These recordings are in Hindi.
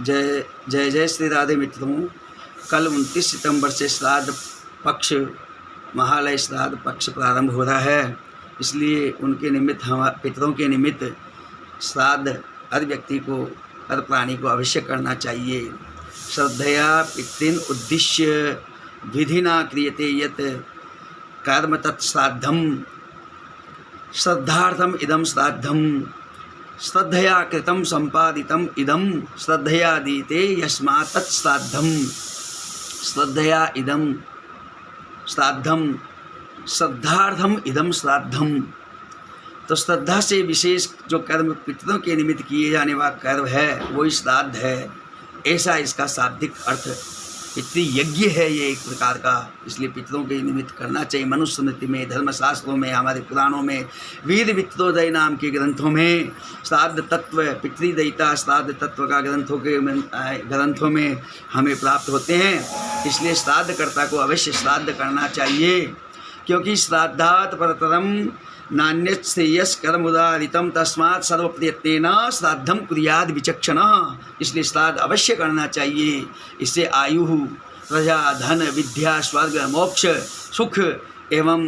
जय जय जय श्री राधे मित्रों। कल 29 सितंबर से श्राद्ध पक्ष, महालय श्राद्ध पक्ष प्रारंभ हो रहा है। इसलिए उनके निमित्त, हम पितरों के निमित्त श्राद्ध हर व्यक्ति को, हर प्राणी को अवश्य करना चाहिए। श्रद्धया पितॄन् उद्दिश्य विधिना क्रियते यत् कर्म तत् श्राद्धम श्रद्धार्थम इदं श्राद्धम श्रद्धया कृतं संपादितम इदं श्रद्धया दीते यस्मात् तत् श्राद्धम श्रद्धया इदं श्राद्धम श्रद्धार्थम इदं श्राद्धम। तो श्रद्धा से विशेष जो कर्म पितरों के निमित्त किए जाने वाला कर्म है वही श्राद्ध है, ऐसा इसका शाब्दिक अर्थ। पितृ यज्ञ है ये एक प्रकार का, इसलिए पितरों के निमित्त करना चाहिए। मनुष्य स्मृति में, धर्मशास्त्रों में, हमारे पुराणों में, वीर वित्तोदय नाम के ग्रंथों में श्राद्ध तत्व, पितृदयिता श्राद्ध तत्व का ग्रंथों में हमें प्राप्त होते हैं। इसलिए श्राद्धकर्ता को अवश्य श्राद्ध करना चाहिए, क्योंकि श्राद्धात् परतरम नान्यत् श्रेयस कर्मुदारितम तस्मात् सर्वप्रयत्नेन श्राद्धम कुर्याद् विचक्षणः। इसलिए श्राद्ध अवश्य करना चाहिए। इससे आयु, प्रजा, धन, विद्या, स्वर्ग, मोक्ष, सुख एवं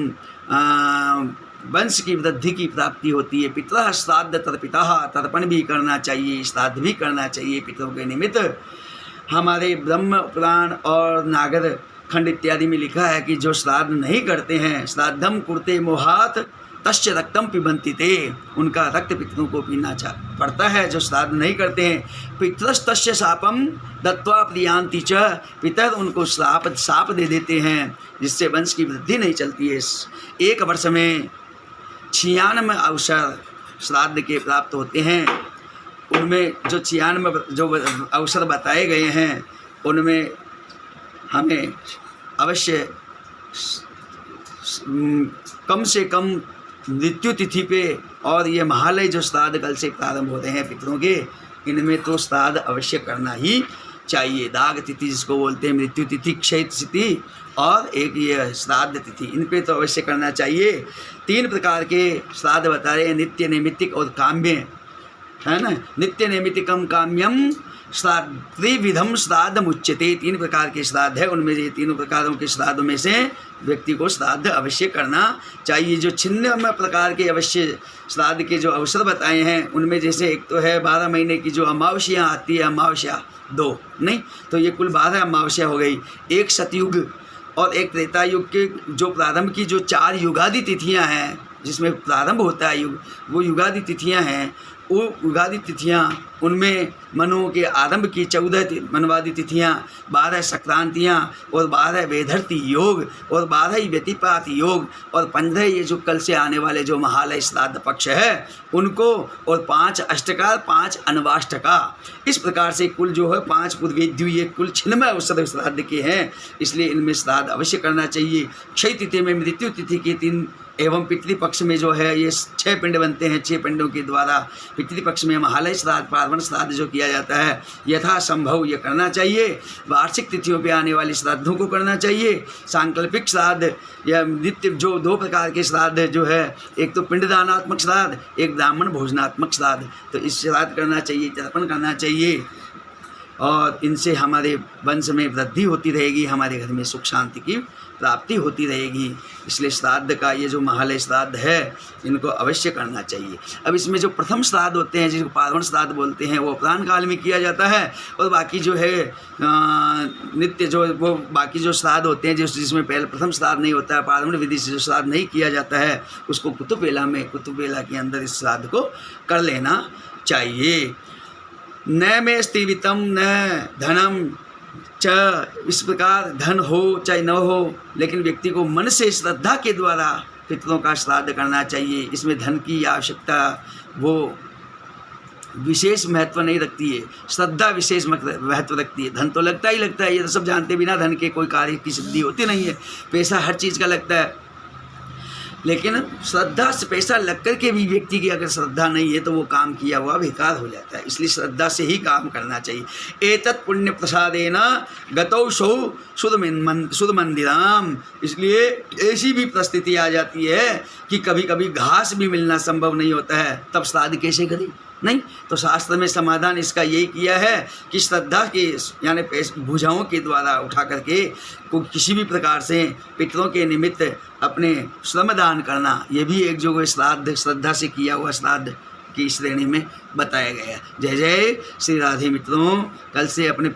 वंश की वृद्धि की प्राप्ति होती है। पितरः श्राद्ध तर्पितः, तर्पण भी करना चाहिए, श्राद्ध भी करना चाहिए पितरों के निमित्त। हमारे ब्रह्म पुराण और नागर खंड इत्यादि में लिखा है कि जो श्राद्ध नहीं करते हैं, श्राद्धम कुर्ते मोहात तस्य रक्तम पिबन्ति ते, उनका रक्त पितरों को पीना पड़ता है जो श्राद्ध नहीं करते हैं। पितरस्तस्य शापम दत्वा प्रियांति च, पितर उनको शाप दे देते हैं, जिससे वंश की वृद्धि नहीं चलती है। एक वर्ष में 96 अवसर श्राद्ध के प्राप्त होते हैं। उनमें जो 96 जो अवसर बताए गए हैं उनमें हमें अवश्य कम से कम मृत्यु तिथि पे, और ये महालय जो श्राद्ध कल से प्रारंभ होते हैं पितरों के, इनमें तो श्राद्ध अवश्य करना ही चाहिए। दाग तिथि जिसको बोलते हैं, मृत्यु तिथि, क्षय तिथि और एक ये श्राद्ध तिथि, इन पे तो अवश्य करना चाहिए। 3 प्रकार के श्राद्ध बता रहे हैं, नित्य, नैमित्तिक और काम्य, है ना। नित्य नैमित्तिकम काम्यम त्रिविधम श्राद्ध मुच्यते, 3 प्रकार के श्राद्ध है। उनमें ये तीनों प्रकारों के श्राद्धों में से व्यक्ति को श्राद्ध अवश्य करना चाहिए। जो 96 प्रकार के अवश्य श्राद्ध के जो अवसर बताए हैं उनमें जैसे एक तो है 12 महीने की जो अमावस्या आती है, अमावस्या 2 नहीं तो ये कुल 12 अमावस्या हो गई। एक सतयुग और एक त्रेता युग के जो प्रारंभ की जो 4 युगादि तिथियां हैं, जिसमें प्रारंभ होता है युग, वो युगादि तिथियां हैं। वो युगादि तिथियां, उनमें मनुओं के आरंभ की 14 मनवादी तिथियां, 12 संक्रांतियां और 12 वेधर्ती योग और 12 व्यतिपात योग और 15 ये जो कल से आने वाले जो महालय श्राद्ध पक्ष है उनको, और 5 अष्टका, 5 अनवाष्टका। इस प्रकार से कुल जो है 5 पूर्वेद्यु, ये कुल 96 अवसर श्राद्ध के हैं। इसलिए इनमें श्राद्ध अवश्य करना चाहिए। क्षय तिथि में मृत्यु तिथि के 3 एवं पितृपक्ष में जो है ये 6 पिंड बनते हैं। 6 पिंडों के द्वारा पितृपक्ष में महालय श्राद्ध, पार्वण श्राद्ध जो किया जाता है, यथासंभव ये करना चाहिए। वार्षिक तिथियों पे आने वाली श्राद्धों को करना चाहिए। सांकल्पिक श्राद्ध या नित्य जो 2 प्रकार के श्राद्ध जो है, एक तो पिंडदानात्मक श्राद्ध, एक ब्राह्मण भोजनात्मक श्राद्ध, तो इस श्राद्ध करना चाहिए, तर्पण करना चाहिए, और इनसे हमारे वंश में वृद्धि होती रहेगी, हमारे घर में सुख शांति की प्राप्ति होती रहेगी। इसलिए श्राद्ध का ये जो महालय श्राद्ध है इनको अवश्य करना चाहिए। अब इसमें जो प्रथम श्राद्ध होते हैं, जिसको पार्वण श्राद्ध बोलते हैं, वो अपराह्न काल में किया जाता है। और बाकी जो है नित्य जो वो बाकी जो श्राद्ध होते हैं, जिसमें पहले प्रथम श्राद्ध नहीं होता है, पार्वण विधि से जो श्राद्ध नहीं किया जाता है, उसको कुतुब वेला के अंदर इस श्राद्ध को कर लेना चाहिए। न में स्त्रीवितम न धनम च, इस प्रकार धन हो चाहे न हो, लेकिन व्यक्ति को मन से श्रद्धा के द्वारा पितरों का श्राद्ध करना चाहिए। इसमें धन की आवश्यकता वो विशेष महत्व नहीं रखती है, श्रद्धा विशेष महत्व रखती है। धन तो लगता ही लगता है, ये तो सब जानते, बिना धन के कोई कार्य की सिद्धि होती नहीं है। पैसा हर चीज़ का लगता है, लेकिन श्रद्धा से पैसा लग कर के भी व्यक्ति की अगर श्रद्धा नहीं है तो वो काम किया हुआ बेकार हो जाता है। इसलिए श्रद्धा से ही काम करना चाहिए। एतत् पुण्य प्रसादेन गतौ सौ शुद्ध मंदिराम। इसलिए ऐसी भी परिस्थिति आ जाती है कि कभी कभी घास भी मिलना संभव नहीं होता है, तब श्राद्ध कैसे करें? नहीं। तो शास्त्र में समाधान इसका यही किया है कि श्रद्धा के यानी भुजाओं के द्वारा उठा करके को किसी भी प्रकार से पितरों के निमित्त अपने श्रमदान करना, ये भी एक जो श्राद्ध श्रद्धा से किया हुआ श्राद्ध की श्रेणी में बताया गया। जय जय श्री राधे। मित्रों, कल से अपने